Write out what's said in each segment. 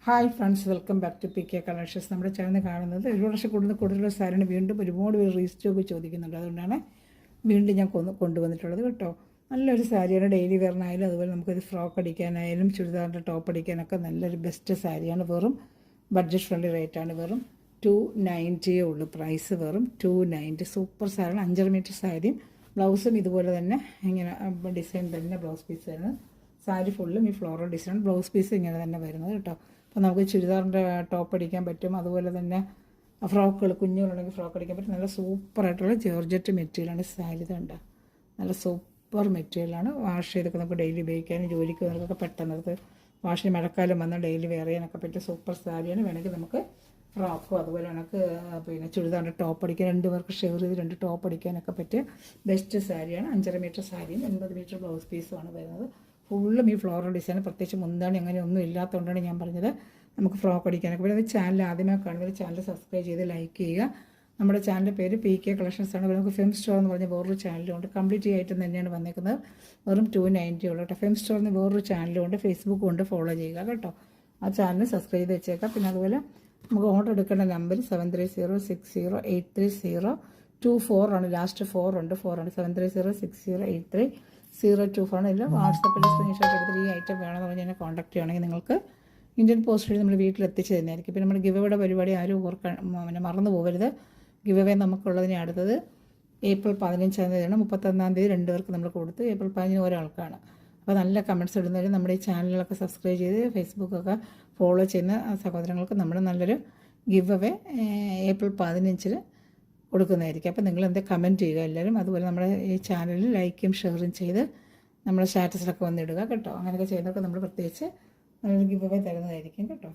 Hi friends, welcome back to P K collections. നമ്മുടെ channel കാണുന്നത് ഒരു വർഷം കൂടുതൽ സാരിയാണ് വീണ്ടും ഒരുപാട് പേര് റീസ്റ്റോക്ക് ചോദിക്കുന്നുണ്ട്. അതുകൊണ്ടാണ് വീണ്ടും ഞാൻ കൊണ്ടുവന്നിട്ടുള്ളത് കേട്ടോ. നല്ലൊരു സാരിയാണ്. ഡെയിലി വെയറിനായാലും അതുപോലെ നമുക്കൊരു ഫ്രോക്ക് അടിക്കാനായാലും ചുരിദാറിൻ്റെ ടോപ്പ് അടിക്കാനൊക്കെ നല്ലൊരു ബെസ്റ്റ് സാരിയാണ്. വെറും ബഡ്ജറ്റ് ഫ്രണ്ട്ലി റേറ്റാണ്. വെറും 290 ഉള്ളൂ പ്രൈസ്. വെറും 290. സൂപ്പർ സാരിയാണ്. 5.5 മീറ്റർ സാരിയും ബ്ലൗസും ഇതുപോലെ തന്നെ ഇങ്ങനെ ഡിസൈൻ തന്നെ ബ്ലൗസ് പീസ് വരുന്നത്. സാരി ഫുള്ളും ഈ ഫ്ലോറൽ ഡിസൈൻ, ബ്ലൗസ് പീസ് ഇങ്ങനെ തന്നെ വരുന്നത് കേട്ടോ. അപ്പോൾ നമുക്ക് ചുരിദാറിൻ്റെ ടോപ്പ് അടിക്കാൻ പറ്റും. അതുപോലെ തന്നെ ഫ്രോക്കുകൾ, കുഞ്ഞുങ്ങളുണ്ടെങ്കിൽ ഫ്രോക്ക് അടിക്കാൻ പറ്റും. നല്ല സൂപ്പറായിട്ടുള്ള ജോർജറ്റ് മെറ്റീരിയലാണ് സാരി. ഇതുണ്ട്, നല്ല സൂപ്പർ മെറ്റീരിയലാണ്. വാഷ് ചെയ്തൊക്കെ നമുക്ക് ഡെയിലി ഉപയോഗിക്കാനും ജോലിക്ക് നമുക്കൊക്കെ പെട്ടെന്ന് വാഷിന് മഴക്കാലം വന്നാൽ ഡെയിലി വെയർ ചെയ്യാനൊക്കെ പറ്റിയ സൂപ്പർ സാരിയാണ്. വേണമെങ്കിൽ നമുക്ക് ഫ്രോക്കോ അതുപോലെ നമുക്ക് പിന്നെ ചുരിദാറിൻ്റെ ടോപ്പ് അടിക്കാൻ 2 പേർക്ക് ഷെയർ ചെയ്ത് 2 ടോപ്പ് അടിക്കാനൊക്കെ പറ്റിയ ബെസ്റ്റ് സാരിയാണ്. 5.5 മീറ്റർ സാരിയും 80 മീറ്റർ ബ്ലൗസ് പീസുമാണ് വരുന്നത്. ഫുള്ളും ഈ ഫ്ലോറൽ ഡിസൈൻ, പ്രത്യേകിച്ച് മുന്താണി അങ്ങനെ ഒന്നും ഇല്ലാത്തതുകൊണ്ടാണ് ഞാൻ പറഞ്ഞത് നമുക്ക് ഫ്രോക്ക് അടിക്കാനൊക്കെ പറ്റും. ചാനൽ ആദ്യമായി കാണുന്നവർ ചാനൽ സബ്സ്ക്രൈബ് ചെയ്ത് ലൈക്ക് ചെയ്യുക. നമ്മുടെ ചാനലിൻ്റെ പേര് പി കെ കളക്ഷൻസ് ആണ്. നമുക്ക് ഫെം സ്റ്റോർ എന്ന് പറഞ്ഞ വേറൊരു ചാനലുണ്ട്. കംപ്ലീറ്റ് ആയിട്ട് തന്നെയാണ് വന്നേക്കുന്നത്. വെറും 290 ഉള്ളൂ കേട്ടോ. ഫെം സ്റ്റോർ എന്ന് വേറൊരു ചാനലുണ്ട്, ഫേസ്ബുക്കും ഉണ്ട്. ഫോളോ ചെയ്യുക കേട്ടോ. ആ ചാനൽ സബ്സ്ക്രൈബ് ചെയ്ത് വെച്ചേക്കാം. പിന്നെ അതുപോലെ നമുക്ക് ഓർഡർ എടുക്കേണ്ട നമ്പർ 7306083024 ആണ്. ലാസ്റ്റ് 4 ഉണ്ട്. 7306083024 ആണ്. ഇതിൽ വാട്സപ്പിൽ സ്ക്രീൻഷോട്ട് എടുത്തിട്ട് ഈ ഐറ്റം വേണമെന്ന് പറഞ്ഞ് എന്നെ കോൺടാക്ട് ചെയ്യുകയാണെങ്കിൽ നിങ്ങൾക്ക് ഇന്ത്യൻ പോസ്റ്റ് വഴി നമ്മൾ വീട്ടിലെത്തിച്ച് തന്നെയായിരിക്കും. പിന്നെ നമ്മുടെ ഗിവ് അവയുടെ പരിപാടി ആരും മറന്നു പോകരുത്. ഗിവ് അവേ നമുക്കുള്ളതിനെ അടുത്തത് ഏപ്രിൽ 15-ാം തീയതിയാണ്. 31-ാം തീയതി 2 പേർക്ക് നമ്മൾ കൊടുത്ത് ഏപ്രിൽ 15 ഒരാൾക്കാണ്. അപ്പോൾ നല്ല കമൻറ്റ്സ് ഇടുന്നവരും നമ്മുടെ ഈ ചാനലുകളൊക്കെ സബ്സ്ക്രൈബ് ചെയ്ത് ഫേസ്ബുക്കൊക്കെ ഫോളോ ചെയ്യുന്ന സഹോദരങ്ങൾക്ക് നമ്മൾ നല്ലൊരു ഗിവ് അവേ ഏപ്രിൽ 15-ന് കൊടുക്കുന്നതായിരിക്കും. അപ്പോൾ നിങ്ങൾ എന്താ കമൻറ്റ് ചെയ്യുക എല്ലാവരും. അതുപോലെ നമ്മുടെ ഈ ചാനലിൽ ലൈക്കും ഷെയറും ചെയ്ത് നമ്മുടെ സ്റ്റാറ്റസിലൊക്കെ വന്നിടുക കേട്ടോ. അങ്ങനെയൊക്കെ ചെയ്തൊക്കെ നമ്മൾ പ്രത്യേകിച്ച് നല്ലൊരു ഗിവ് അവേ തരുന്നതായിരിക്കും കേട്ടോ.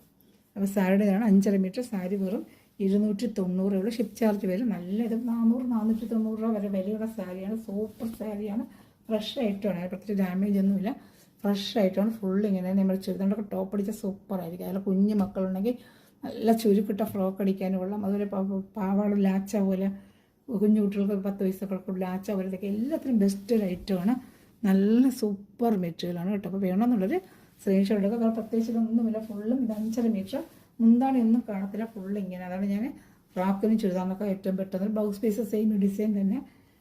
അപ്പോൾ സാരിയുടെ ഇതാണ് 5.5 മീറ്റർ സാരി. വെറും 290 ഉള്ളൂ. ഷിപ്പ് ചാർജ് വരും. നല്ല ഇത് 400-490 രൂപ വരെ വിലയുള്ള സാരിയാണ്. സൂപ്പർ സാരിയാണ്. ഫ്രഷ് ആയിട്ടാണ്, പ്രത്യേകിച്ച് ഡാമേജ് ഒന്നുമില്ല. ഫ്രഷ് ആയിട്ടാണ്. ഫുള്ള് ഇങ്ങനെ നമ്മൾ ചുരിദാറിൻ്റെ ടോപ്പ് അടിച്ചാൽ സൂപ്പറായിരിക്കും. അതിൽ കുഞ്ഞു മക്കളുണ്ടെങ്കിൽ നല്ല ചുരുക്കിട്ട ഫ്രോക്ക് അടിക്കാനും കൊള്ളാം. അതുപോലെ പാവാട ലാച്ച പോലെ കുഞ്ഞു കുട്ടികൾക്ക് 10 വയസ്സൊക്കെ ലാച്ച പോലത്തൊക്കെ എല്ലാത്തിനും ബെസ്റ്റ് ഒരു ഐറ്റമാണ്. നല്ല സൂപ്പർ മെറ്റീരിയലാണ് കേട്ടോ. അപ്പോൾ വേണമെന്നുള്ളൊരു സ്ക്രീൻഷോട്ട് എടുക്കുക. കാരണം പ്രത്യേകിച്ച് ഇതൊന്നുമില്ല. ഫുള്ളും ഇത് 5.5 മീറ്റർ. മുന്താണി ഒന്നും കാണത്തില്ല. ഫുള്ള് ഇങ്ങനെ. അതാണ് ഞാൻ ഫ്രോക്കിനും ചുരിദാറിനൊക്കെ ഏറ്റവും പെട്ടെന്ന് ബ്ലൗസ് പീസ് സെയിം ഡിസൈൻ തന്നെ.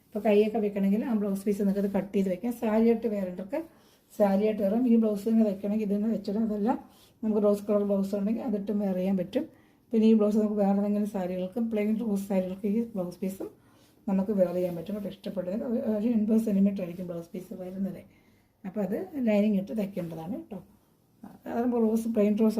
ഇപ്പോൾ കൈയൊക്കെ വെക്കണമെങ്കിൽ ആ ബ്ലൗസ് പീസ് നിങ്ങൾക്ക് കട്ട് ചെയ്ത് വെക്കാം. സാരിയായിട്ട് വേറെയൊക്കെ സാരിയായിട്ട് വേറെ ഈ ബ്ലൗസ് തന്നെ വെക്കണമെങ്കിൽ ഇതിന് വെച്ചിട്ട് അതെല്ലാം നമുക്ക് റോസ് കളർ ബ്ലൗസ് ഉണ്ടെങ്കിൽ അതിട്ടും വെയർ ചെയ്യാൻ പറ്റും. പിന്നെ ഈ ബ്ലൗസ് നമുക്ക് വേറെ ഏതെങ്കിലും സാരികൾക്കും പ്ലെയിൻ റോസ് സാരികൾക്ക് ഈ ബ്ലൗസ് പീസും നമുക്ക് വെയർ ചെയ്യാൻ പറ്റും. അപ്പോൾ ഇഷ്ടപ്പെട്ടത് ഒരു 80 സെൻറ്റിമീറ്റർ ആയിരിക്കും ബ്ലൗസ് പീസ് വരുന്നത്. അപ്പോൾ അത് ലൈനിങ് ഇട്ട് തയ്ക്കേണ്ടതാണ് കേട്ടോ. അത് റോസ് പ്ലെയിൻ റോസ്